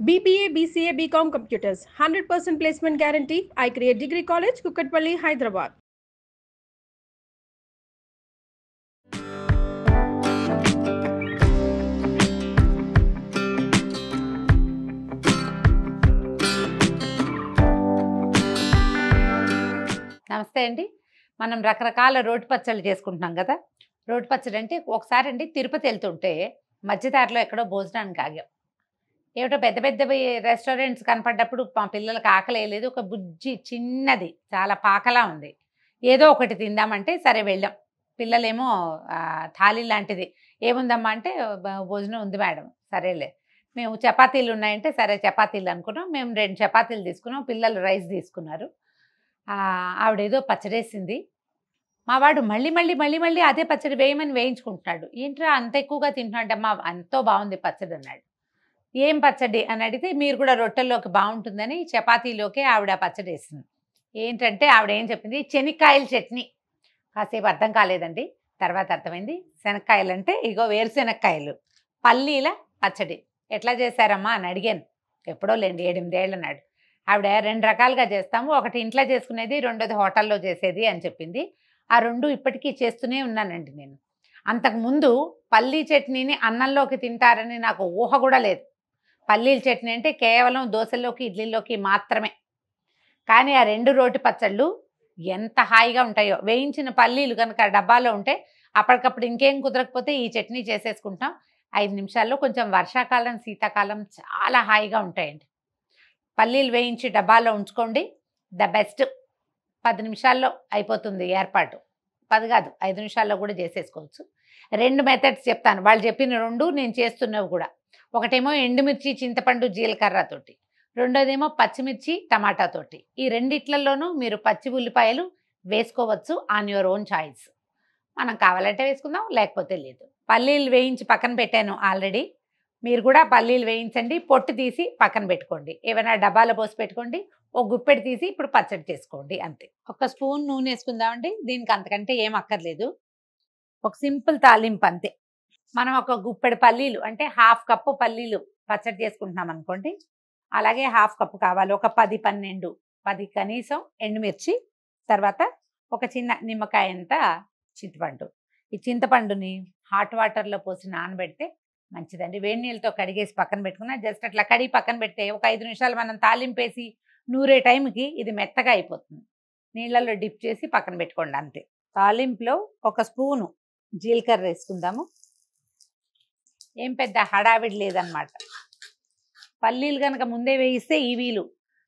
BBA, BCA, BCom Computers, 100% placement guarantee. I create Degree College, Kukatpalli, Hyderabad. నమస్తే అండి. మనం రకరకాల రోటి పచ్చళ్ళు చేసుకుంటున్నాం కదా. రోటి పచ్చడి అంటే ఒకసారి అండి తిరుపతి వెళ్తుంటే మధ్యదారిలో ఎక్కడో భోజనానికి ఆగాం. ఏమిటో పెద్ద పెద్దవి రెస్టారెంట్స్ కనపడ్డప్పుడు మా పిల్లలకి ఆకలేయలేదు. ఒక బుజ్జి చిన్నది చాలా పాకలా ఉంది. ఏదో ఒకటి తిందామంటే సరే వెళ్ళాం. పిల్లలేమో థాలీ లాంటిది ఏముందమ్మా అంటే భోజనం ఉంది మేడం. సరేలే, మేము చపాతీలు ఉన్నాయంటే సరే చపాతీలు అనుకున్నాం. మేము 2 చపాతీలు తీసుకున్నాం, పిల్లలు రైస్ తీసుకున్నారు. ఆవిడేదో పచ్చడేసింది. మా వాడు మళ్ళీ మళ్ళీ మళ్ళీ మళ్ళీ అదే పచ్చడి వేయమని వేయించుకుంటున్నాడు. ఏంట్రా అంత ఎక్కువగా తింటున్నాడమ్మా, ఎంతో బాగుంది పచ్చడి అన్నాడు. ఏం పచ్చడి అని అడిగితే మీరు కూడా రొట్టెల్లోకి బాగుంటుందని చపాతీలోకే ఆవిడ పచ్చడి వేసింది. ఏంటంటే ఆవిడ ఏం చెప్పింది, శనక్కాయల చట్నీ. కాసేపు అర్థం కాలేదండి, తర్వాత అర్థమైంది. శనక్కాయలు అంటే ఇగో వేరుశెనక్కాయలు, పల్లీల పచ్చడి. ఎట్లా చేశారమ్మా అని అడిగాను. ఎప్పుడో లేండి 7-8 ఏళ్ళ నాడు. ఆవిడ 2 రకాలుగా చేస్తాము, ఒకటి ఇంట్లో చేసుకునేది, రెండోది హోటల్లో చేసేది అని చెప్పింది. ఆ 2 ఇప్పటికీ చేస్తూనే ఉన్నానండి నేను. అంతకుముందు పల్లీ చట్నీని అన్నంలోకి తింటారని నాకు ఊహ కూడా లేదు. పల్లీల చట్నీ అంటే కేవలం దోశల్లోకి ఇడ్లీలోకి మాత్రమే. కానీ ఆ 2 రోటి పచ్చళ్ళు ఎంత హాయిగా ఉంటాయో. వేయించిన పల్లీలు కనుక డబ్బాలో ఉంటే అప్పటికప్పుడు ఇంకేం కుదరకపోతే ఈ చట్నీ చేసేసుకుంటాం 5 నిమిషాల్లో. కొంచెం వర్షాకాలం శీతాకాలం చాలా హాయిగా ఉంటాయండి. పల్లీలు వేయించి డబ్బాలో ఉంచుకోండి, ద బెస్ట్. 10 నిమిషాల్లో అయిపోతుంది ఏర్పాటు. 10 కాదు 5 నిమిషాల్లో కూడా చేసేసుకోవచ్చు. 2 మెథడ్స్ చెప్తాను, వాళ్ళు చెప్పిన 2 నేను చేస్తున్నవి కూడా. ఒకటేమో ఎండుమిర్చి చింతపండు జీలకర్రతోటి, రెండోదేమో పచ్చిమిర్చి టమాటాతోటి. ఈ రెండిట్లలోనూ మీరు పచ్చి ఉల్లిపాయలు వేసుకోవచ్చు, ఆన్ యువర్ ఓన్ చాయిస్. మనం కావాలంటే వేసుకుందాం, లేకపోతే లేదు. పల్లీలు వేయించి పక్కన పెట్టాను ఆల్రెడీ. మీరు కూడా పల్లీలు వేయించండి, పొట్టు తీసి పక్కన పెట్టుకోండి. ఏమైనా డబ్బాలో పోసి పెట్టుకోండి, ఒక గుప్పెడు తీసి ఇప్పుడు పచ్చడి చేసుకోండి, అంతే. 1 స్పూన్ నూనె వేసుకుందామండి. దీనికి అంతకంటే ఏం అక్కర్లేదు, ఒక సింపుల్ తాలింపు అంతే. మనం ఒక గుప్పెడు పల్లీలు అంటే 1/2 కప్పు పల్లీలు పచ్చడి చేసుకుంటున్నాం అనుకోండి, అలాగే 1/2 కప్పు కావాలి. ఒక 10 కనీసం ఎండుమిర్చి, తర్వాత ఒక చిన్న నిమ్మకాయ అంత చింతపండు. ఈ చింతపండుని హాట్ వాటర్లో పోసి నానబెడితే మంచిదండి. వేడి నీళ్ళతో కడిగేసి పక్కన పెట్టుకున్నా, జస్ట్ అట్లా కడిగి పక్కన పెడితే ఒక 5 నిమిషాలు మనం తాలింపేసి నూరే టైంకి ఇది మెత్తగా అయిపోతుంది. నీళ్ళల్లో డిప్ చేసి పక్కన పెట్టుకోండి, అంతే. తాలింపులో 1 స్పూను జీలకర్ర వేసుకుందాము. ఏం పెద్ద హడావిడి లేదనమాట. పల్లీలు కనుక ముందే వేయిస్తే ఈ వీలు,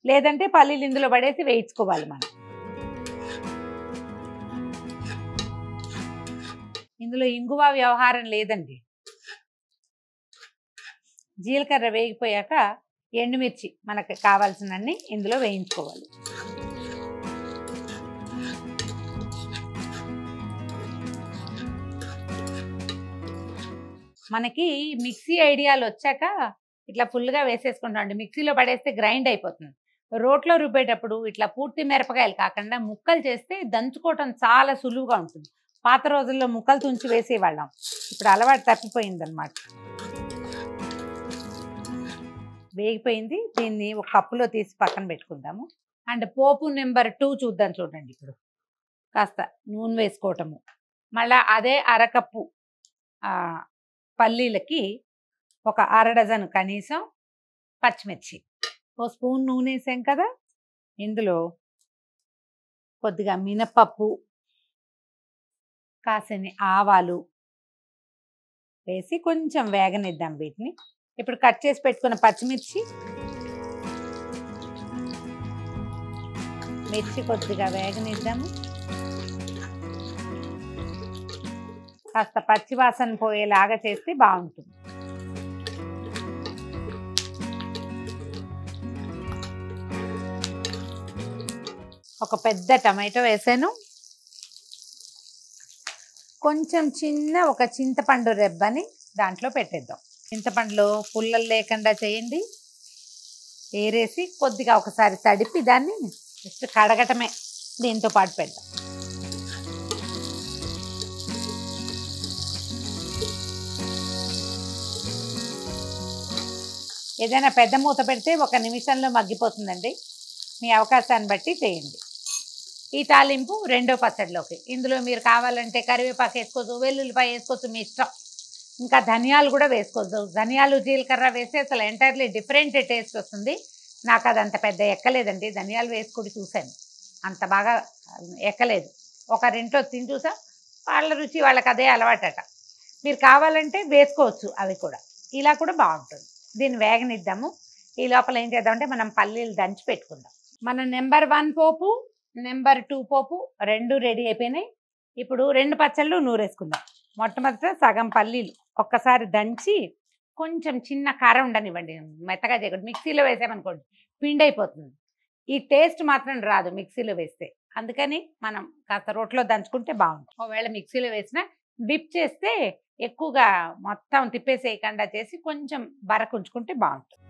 లేదంటే పల్లీలు ఇందులో పడేసి వేయించుకోవాలి మనం. ఇందులో ఇంగువ వ్యవహారం లేదండి. జీలకర్ర వేగిపోయాక ఎండుమిర్చి మనకు కావాల్సినన్ని ఇందులో వేయించుకోవాలి. మనకి మిక్సీ ఐడియాలు వచ్చాక ఇట్లా ఫుల్గా వేసేసుకుంటామండి. మిక్సీలో పడేస్తే గ్రైండ్ అయిపోతుంది. రోట్లో రుబ్బేటప్పుడు ఇట్లా పూర్తి మిరపకాయలు కాకుండా ముక్కలు చేస్తే దంచుకోవటం చాలా సులువుగా ఉంటుంది. పాత రోజుల్లో ముక్కలు తుంచి వేసేవాళ్ళం, ఇప్పుడు అలవాటు తప్పిపోయిందనమాట. వేగిపోయింది, దీన్ని ఒక కప్పులో తీసి పక్కన పెట్టుకుందాము. అండ్ పోపు నెంబర్ 2 చూద్దాం. చూడండి, ఇప్పుడు కాస్త నూనె వేసుకోవటము, మళ్ళీ అదే 1/2 కప్పు పల్లీలకి ఒక 1/2 డజన్ కనీసం పచ్చిమిర్చి. 1 స్పూన్ నూనె వేసాం కదా, ఇందులో కొద్దిగా మినపప్పు, కాసిని ఆవాలు వేసి కొంచెం వేగనిద్దాం వీటిని. ఇప్పుడు కట్ చేసి పెట్టుకున్న పచ్చిమిర్చి, మిర్చి కొద్దిగా వేగనిద్దాము. కాస్త పచ్చివాసన పోయేలాగా చేస్తే బాగుంటుంది. ఒక పెద్ద టమాటో వేసాను, కొంచెం చిన్న ఒక చింతపండు రెబ్బని దాంట్లో పెట్టేద్దాం. చింతపండులో పుల్లలు లేకుండా చేయండి. ఏరేసి కొద్దిగా ఒకసారి తడిపి దాన్ని జస్ట్ కడగటమే, దీంతో పాటు పెడదాం. ఏదైనా పెద్ద మూత పెడితే 1 నిమిషంలో మగ్గిపోతుందండి. మీ అవకాశాన్ని బట్టి చేయండి. ఈ తాలింపు రెండో పచ్చడిలోకి. ఇందులో మీరు కావాలంటే కరివేపాకు వేసుకోవచ్చు, వెల్లుల్లిపాయ వేసుకోవచ్చు, మీ ఇష్టం. ఇంకా ధనియాలు కూడా వేసుకోవచ్చు. ధనియాలు జీలకర్ర వేస్తే అసలు ఎంటైర్లీ డిఫరెంట్ టేస్ట్ వస్తుంది. నాకు అది అంత పెద్ద ఎక్కలేదండి. ధనియాలు వేసుకుని చూశాను, అంత బాగా ఎక్కలేదు. ఒకరింట్లో తిని చూసా, వాళ్ళ రుచి వాళ్ళకి అదే అలవాటట. మీరు కావాలంటే వేసుకోవచ్చు అవి కూడా. ఇలా కూడా బాగుంటుంది. దీన్ని వేగనిద్దాము. ఈ లోపల ఏం చేద్దామంటే మనం పల్లీలు దంచి పెట్టుకుందాం. మన నెంబర్ 1 పోపు, నెంబర్ 2 పోపు 2 రెడీ అయిపోయినాయి. ఇప్పుడు 2 పచ్చళ్ళు నూరేసుకుందాం. మొట్టమొదట సగం పల్లీలు ఒక్కసారి దంచి కొంచెం చిన్న కారం ఉండనివ్వండి, మెత్తగా చేయకూడదు. మిక్సీలో వేసామనుకోండి పిండి అయిపోతుంది. ఈ టేస్ట్ మాత్రం రాదు మిక్సీలో వేస్తే. అందుకని మనం కాస్త రోట్లో దంచుకుంటే బాగుంటుంది. ఒకవేళ మిక్సీలో వేసినా డిప్ చేస్తే ఎక్కువగా మొత్తం తిప్పేసేయకుండా చేసి కొంచెం బరకు ఉంచుకుంటే బాగుంటుంది.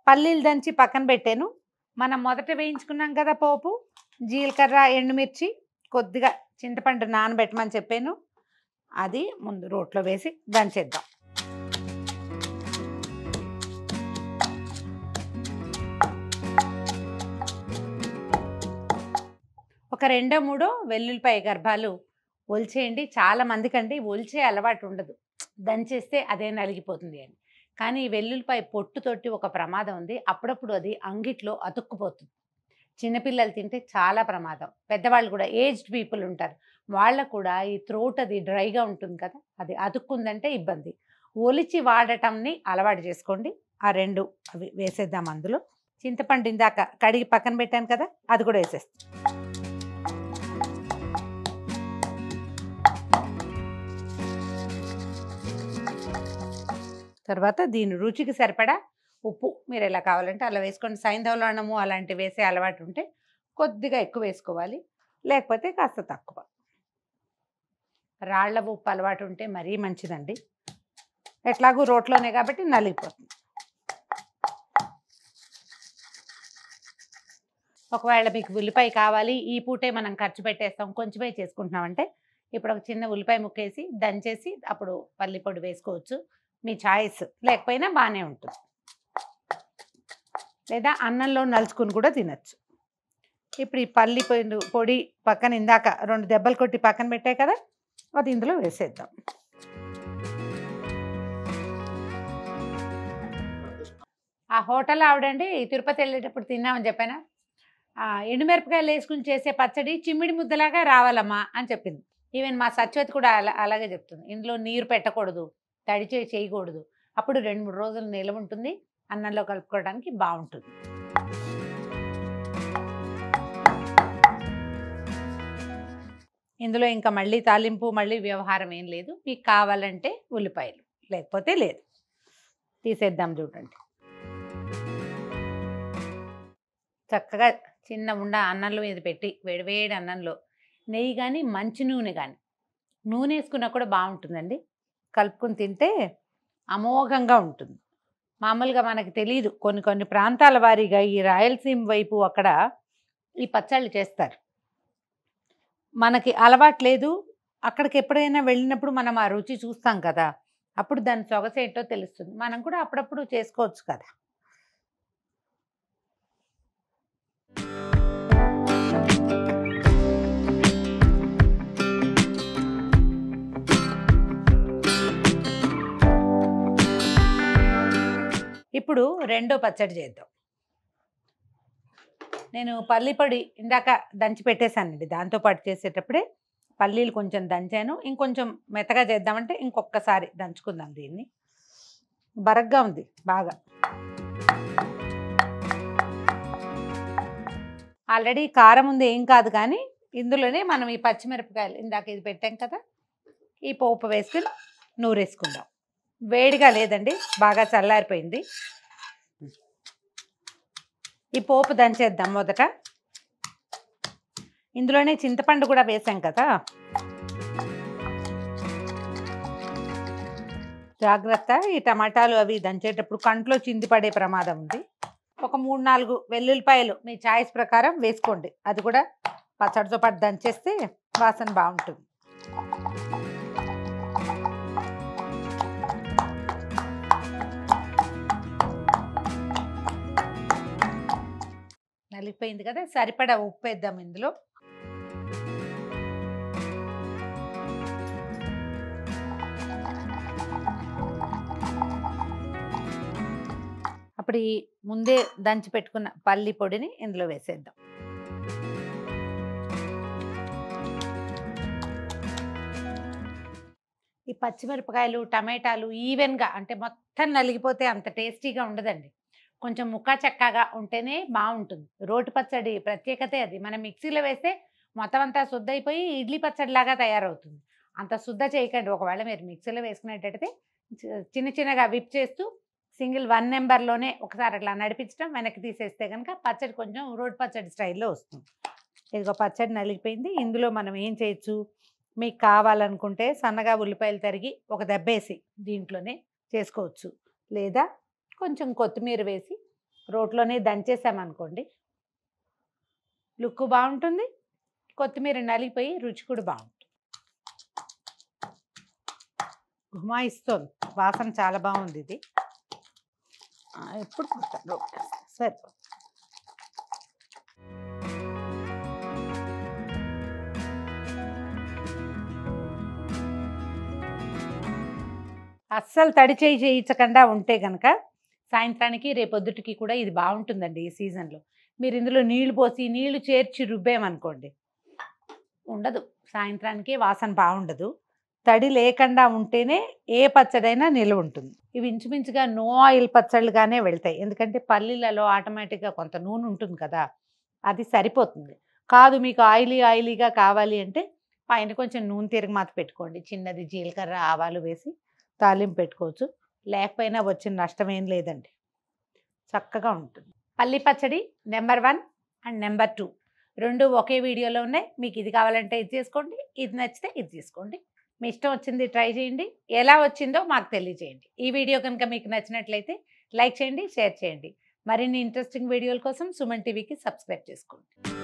పల్లీలు దంచి పక్కన పెట్టాను. మనం మొదట వేయించుకున్నాం కదా పోపు, జీలకర్ర, ఎండుమిర్చి, కొద్దిగా చింతపండు నానబెట్టమని చెప్పాను. అది ముందు రోట్లో వేసి దంచేద్దాం. ఒక 2-3 వెల్లుల్లిపాయ గర్భాలు ఒలిచేయండి. చాలా మందికండి ఒలిచే అలవాటు ఉండదు, దంచేస్తే అదే నలిగిపోతుంది అని. కానీ ఈ వెల్లుల్లిపాయ పొట్టుతోటి ఒక ప్రమాదం ఉంది. అప్పుడప్పుడు అది అంగిట్లో అతుక్కుపోతుంది. చిన్నపిల్లలు తింటే చాలా ప్రమాదం. పెద్దవాళ్ళు కూడా, ఏజ్డ్ పీపుల్ ఉంటారు, వాళ్ళకు కూడా ఈ థ్రోట్ అది డ్రైగా ఉంటుంది కదా, అది అతుక్కుందంటే ఇబ్బంది. ఒలిచి వాడటంని అలవాటు చేసుకోండి. ఆ 2 అవి వేసేద్దాం. అందులో చింతపండు ఇందాక కడిగి పక్కన పెట్టాను కదా, అది కూడా వేసేస్తాం. తర్వాత దీని రుచికి సరిపడా ఉప్పు మీరు ఎలా కావాలంటే అలా వేసుకోండి. సైంధవలవణము అలాంటివి వేసే అలవాటు ఉంటే కొద్దిగా ఎక్కువ వేసుకోవాలి, లేకపోతే కాస్త తక్కువ. రాళ్ల ఉప్పు అలవాటు ఉంటే మరీ మంచిదండి. ఎట్లాగూ రోట్లోనే కాబట్టి నలిగిపోతుంది. ఒకవేళ మీకు ఉల్లిపాయ కావాలి, ఈ పూటే మనం ఖర్చు పెట్టేస్తాం, కొంచెమే చేసుకుంటున్నామంటే ఇప్పుడు ఒక చిన్న ఉల్లిపాయ ముక్కేసి దంచేసి అప్పుడు పల్లి పొడి వేసుకోవచ్చు. మీ చాయిస్, లేకపోయినా బాగానే ఉంటుంది. లేదా అన్నంలో నలుచుకుని కూడా తినచ్చు. ఇప్పుడు ఈ పల్లి పొడి పక్కన ఇందాక 2 దెబ్బలు కొట్టి పక్కన పెట్టాయి కదా, అది ఇందులో వేసేద్దాం. ఆ హోటల్ ఆవిడండి తిరుపతి వెళ్ళేటప్పుడు తిన్నామని చెప్పానా, ఎండుమిరపకాయలు వేసుకుని చేసే పచ్చడి చిమ్మిడి ముద్దలాగా రావాలమ్మా అని చెప్పింది. ఈవెన్ మా సత్యవతి కూడా అలాగే చెప్తుంది. ఇందులో నీరు పెట్టకూడదు, తడి చేయకూడదు. అప్పుడు 2-3 రోజులు నిలవ ఉంటుంది, అన్నంలో కలుపుకోవడానికి బాగుంటుంది. ఇందులో ఇంకా మళ్ళీ తాలింపు మళ్ళీ వ్యవహారం ఏం లేదు. మీకు కావాలంటే ఉల్లిపాయలు, లేకపోతే లేదు. తీసేద్దాం. చూడండి, చక్కగా చిన్న ఉండ అన్నంలో మీద పెట్టి వేడివేడి అన్నంలో నెయ్యి కానీ మంచి నూనె కానీ, నూనె వేసుకున్నా కూడా బాగుంటుందండి. కలుపుకుని తింటే అమోఘంగా ఉంటుంది. మామూలుగా మనకి తెలియదు, కొన్ని ప్రాంతాల వారీగా ఈ రాయలసీమ వైపు అక్కడ ఈ పచ్చళ్ళు చేస్తారు. మనకి అలవాటు లేదు. అక్కడికి ఎప్పుడైనా వెళ్ళినప్పుడు మనం ఆ రుచి చూస్తాం కదా, అప్పుడు దాని సొగసేంటో తెలుస్తుంది. మనం కూడా అప్పుడప్పుడు చేసుకోవచ్చు కదా. ఇప్పుడు రెండో పచ్చడి చేద్దాం. నేను పల్లి పొడి ఇందాక దంచి పెట్టేశానండి. దాంతోపాటు చేసేటప్పుడే పల్లీలు కొంచెం దంచాను. ఇంకొంచెం మెత్తగా చేద్దామంటే ఇంకొకసారి దంచుకుందాం. దీన్ని బరగ్గా ఉంది బాగా. ఆల్రెడీ కారం ఉంది, ఏం కాదు. కానీ ఇందులోనే మనం ఈ పచ్చిమిరపకాయలు ఇందాక ఇది పెట్టాం కదా, ఈ పోపు వేసుకుని నూరేసుకుందాం. వేడిగా లేదండి, బాగా చల్లారిపోయింది. ఈ పోపు దంచేద్దాం. మొదట ఇందులోనే చింతపండు కూడా వేసాం కదా, జాగ్రత్త, ఈ టమాటాలు అవి దంచేటప్పుడు కంట్లో చింది పడే ప్రమాదం ఉంది. ఒక 3-4 వెల్లుల్లిపాయలు మీ చాయిస్ ప్రకారం వేసుకోండి. అది కూడా పచ్చడితో పాటు దంచేస్తే వాసన బాగుంటుంది. నలిగిపోయింది కదా, సరిపడా ఉప్పు వేద్దాం ఇందులో. అప్పుడు ఈ ముందే దంచి పెట్టుకున్న పల్లి పొడిని ఇందులో వేసేద్దాం. ఈ పచ్చిమిరపకాయలు టమాటాలు ఈవెన్గా అంటే మొత్తం నలిగిపోతే అంత టేస్టీగా ఉండదండి. కొంచెం ముక్కా చెక్కగా ఉంటేనే బాగుంటుంది. రోటి పచ్చడి ప్రత్యేకతే అది. మనం మిక్సీలో వేస్తే మొత్తం అంతా శుద్ధ అయిపోయి ఇడ్లీ పచ్చడిలాగా తయారవుతుంది. అంత శుద్ధ చేయకండి. ఒకవేళ మీరు మిక్సీలో వేసుకునేటట్టయితే చిన్న చిన్నగా విప్ చేస్తూ సింగిల్ 1 నెంబర్లోనే ఒకసారి అట్లా నడిపించడం, వెనక్కి తీసేస్తే కనుక పచ్చడి కొంచెం రోటి పచ్చడి స్టైల్లో వస్తుంది. ఇదిగో పచ్చడి నలిగిపోయింది. ఇందులో మనం ఏం చేయొచ్చు, మీకు కావాలనుకుంటే సన్నగా ఉల్లిపాయలు తరిగి ఒక దెబ్బేసి దీంట్లోనే చేసుకోవచ్చు. లేదా కొంచెం కొత్తిమీర వేసి రోట్లోనే దంచేసామనుకోండి, లుక్ బాగుంటుంది. కొత్తిమీర నలిగిపోయి రుచి కూడా బాగుంటుంది. గుమాయిస్తుంది, వాసన చాలా బాగుంది. ఇది ఎప్పుడు సరే. అస్సలు తడి చేయించకుండా ఉంటే కనుక సాయంత్రానికి రేపొద్దుటికి కూడా ఇది బాగుంటుందండి. ఈ సీజన్లో మీరు ఇందులో నీళ్లు పోసి నీళ్లు చేర్చి రుబ్బేమనుకోండి ఉండదు, సాయంత్రానికి వాసన బాగుండదు. తడి లేకుండా ఉంటేనే ఏ పచ్చడైనా నిల్వ ఉంటుంది. ఇవి ఇంచుమించుగా నో ఆయిల్ పచ్చళ్ళుగానే వెళ్తాయి. ఎందుకంటే పల్లీలలో ఆటోమేటిక్గా కొంత నూనె ఉంటుంది కదా, అది సరిపోతుంది. కాదు మీకు ఆయిలీగా కావాలి అంటే పైన కొంచెం నూనె తిరగమాత పెట్టుకోండి. చిన్నది జీలకర్ర ఆవాలు వేసి తాలింపు పెట్టుకోవచ్చు. లేకపోయినా వచ్చిన నష్టం ఏం లేదండి, చక్కగా ఉంటుంది. పల్లి పచ్చడి నెంబర్ 1 అండ్ నెంబర్ 2 రెండు ఒకే వీడియోలో ఉన్నాయి. మీకు ఇది కావాలంటే ఇది చేసుకోండి, ఇది నచ్చితే ఇది తీసుకోండి. మీ ఇష్టం వచ్చింది ట్రై చేయండి. ఎలా వచ్చిందో మాకు తెలియజేయండి. ఈ వీడియో కనుక మీకు నచ్చినట్లయితే లైక్ చేయండి, షేర్ చేయండి. మరిన్ని ఇంట్రెస్టింగ్ వీడియోల కోసం సుమన్ టీవీకి సబ్స్క్రైబ్ చేసుకోండి.